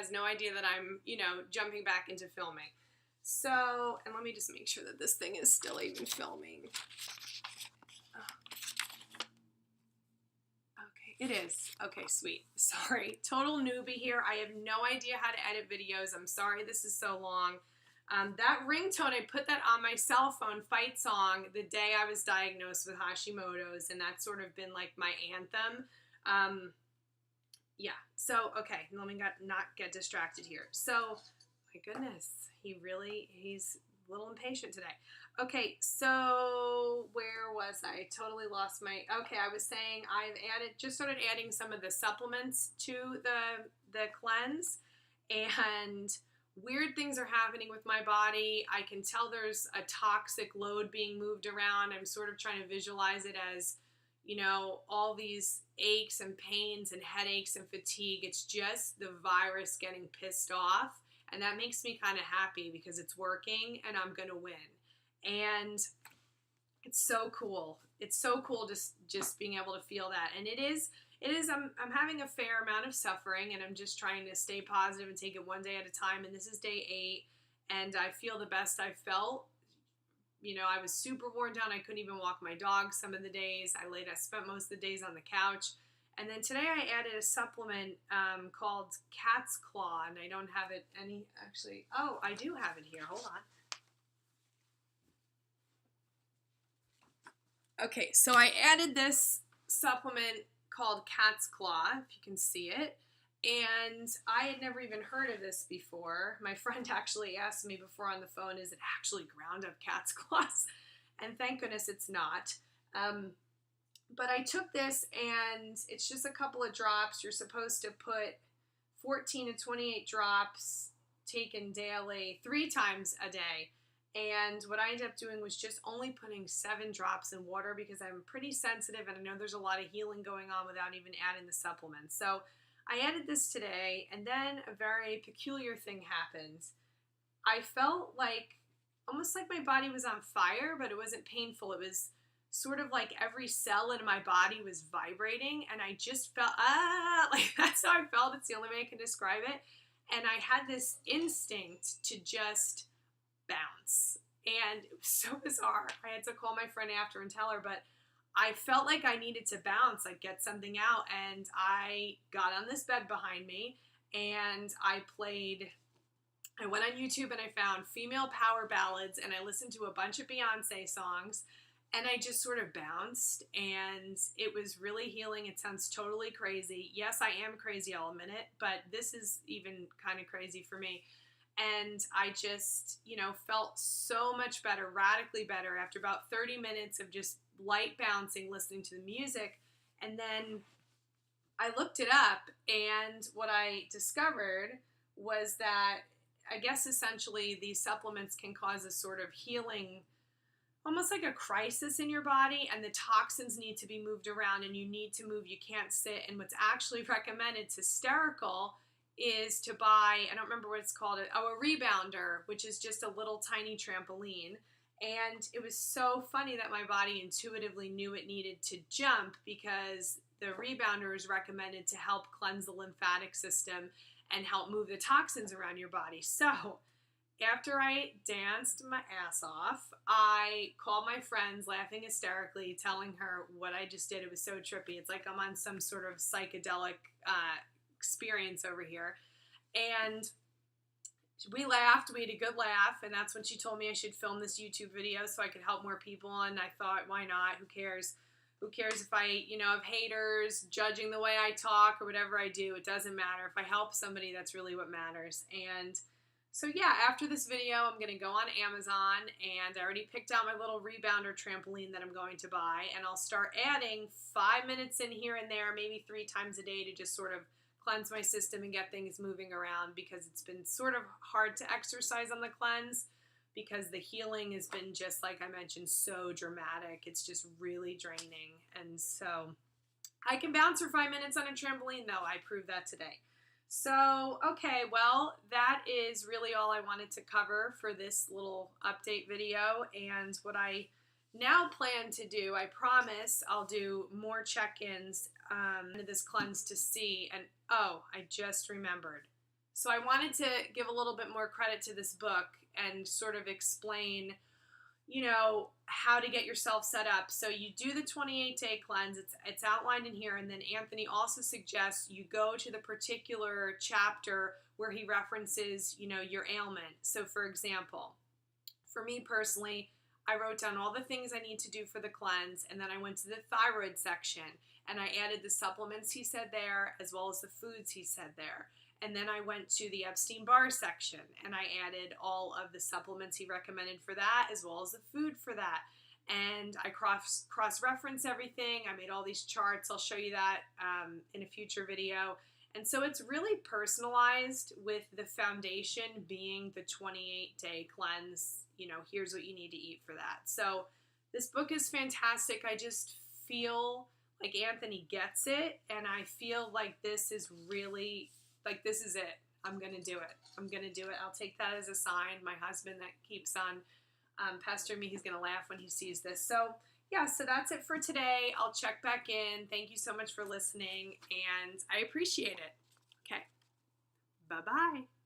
has no idea that I'm, you know, jumping back into filming. So, and let me just make sure that this thing is still even filming. Okay, it is. Okay, sweet. Sorry. Total newbie here. I have no idea how to edit videos. I'm sorry this is so long. That ringtone, I put that on my cell phone, Fight Song, the day I was diagnosed with Hashimoto's, and that's sort of been like my anthem. Yeah, so, okay, let me not get distracted here. So, my goodness, he's a little impatient today. Okay, so where was I? Totally lost my, okay, I was saying just started adding some of the supplements to the cleanse, and weird things are happening with my body. I can tell there's a toxic load being moved around. I'm sort of trying to visualize it as, you know, all these aches and pains and headaches and fatigue. It's just the virus getting pissed off. And that makes me kind of happy because it's working and I'm going to win. And it's so cool. It's so cool just being able to feel that. And it is, I'm having a fair amount of suffering, and I'm just trying to stay positive and take it one day at a time. And this is day 8, and I feel the best I've felt. You know, I was super worn down. I couldn't even walk my dog some of the days. I spent most of the days on the couch. And then today I added a supplement called Cat's Claw, and I don't have it actually. Oh, I do have it here. Hold on. Okay, so I added this supplement called Cat's Claw, if you can see it. And I had never even heard of this before. My friend actually asked me before on the phone, is it actually ground up cat's claws? And thank goodness it's not. But I took this, and it's just a couple of drops. You're supposed to put 14 to 28 drops taken daily, 3 times a day. And what I ended up doing was just only putting 7 drops in water because I'm pretty sensitive, and I know there's a lot of healing going on without even adding the supplements. So I added this today, and then a very peculiar thing happened. I felt like, almost like my body was on fire, but it wasn't painful. It was sort of like every cell in my body was vibrating, and I just felt, like that's how I felt. It's the only way I can describe it. And I had this instinct to just bounce, and it was so bizarre. I had to call my friend after and tell her, but I felt like I needed to bounce, like get something out, and I got on this bed behind me, and I went on YouTube and I found female power ballads, and I listened to a bunch of Beyonce songs, and I just sort of bounced, and it was really healing. It sounds totally crazy. Yes, I am crazy, I'll admit it, but this is even kind of crazy for me. And I just, you know, felt so much better, radically better after about 30 minutes of just light bouncing, listening to the music. And then I looked it up, and what I discovered was that I guess essentially these supplements can cause a sort of healing, almost like a crisis in your body, and the toxins need to be moved around, and you need to move, you can't sit. And what's actually recommended, it's hysterical, is to buy, I don't remember what it's called, a rebounder, which is just a little tiny trampoline. And it was so funny that my body intuitively knew it needed to jump, because the rebounder is recommended to help cleanse the lymphatic system and help move the toxins around your body. So after I danced my ass off, I called my friends laughing hysterically, telling her what I just did. It was so trippy. It's like I'm on some sort of psychedelic experience over here. And we laughed. We had a good laugh, and that's when she told me I should film this YouTube video so I could help more people. And I thought, why not? Who cares? Who cares if I, you know, have haters judging the way I talk or whatever I do? It doesn't matter. If I help somebody, that's really what matters. And so yeah, after this video, I'm going to go on Amazon, and I already picked out my little rebounder trampoline that I'm going to buy, and I'll start adding 5 minutes in here and there, maybe 3 times a day, to just sort of cleanse my system and get things moving around, because it's been sort of hard to exercise on the cleanse because the healing has been, just like I mentioned, so dramatic. It's just really draining. And so I can bounce for 5 minutes on a trampoline, though. I proved that today. So, okay, well, that is really all I wanted to cover for this little update video. And what I now plan to do, I promise I'll do more check-ins into this cleanse to see. And oh, I just remembered. So I wanted to give a little bit more credit to this book and sort of explain, you know, how to get yourself set up. So you do the 28-day cleanse. It's outlined in here. And then Anthony also suggests you go to the particular chapter where he references, you know, your ailment. So for example, for me personally, I wrote down all the things I need to do for the cleanse, and then I went to the thyroid section, and I added the supplements he said there, as well as the foods he said there. And then I went to the Epstein-Barr section, and I added all of the supplements he recommended for that, as well as the food for that. And I cross-reference everything. I made all these charts. I'll show you that in a future video. And so it's really personalized, with the foundation being the 28-day cleanse. You know, here's what you need to eat for that. So this book is fantastic. I just feel like Anthony gets it, and I feel like this is really, like, this is it. I'm going to do it. I'm going to do it. I'll take that as a sign. My husband that keeps on pestering me, he's going to laugh when he sees this. So yeah, so that's it for today. I'll check back in. Thank you so much for listening, and I appreciate it. Okay. Bye-bye.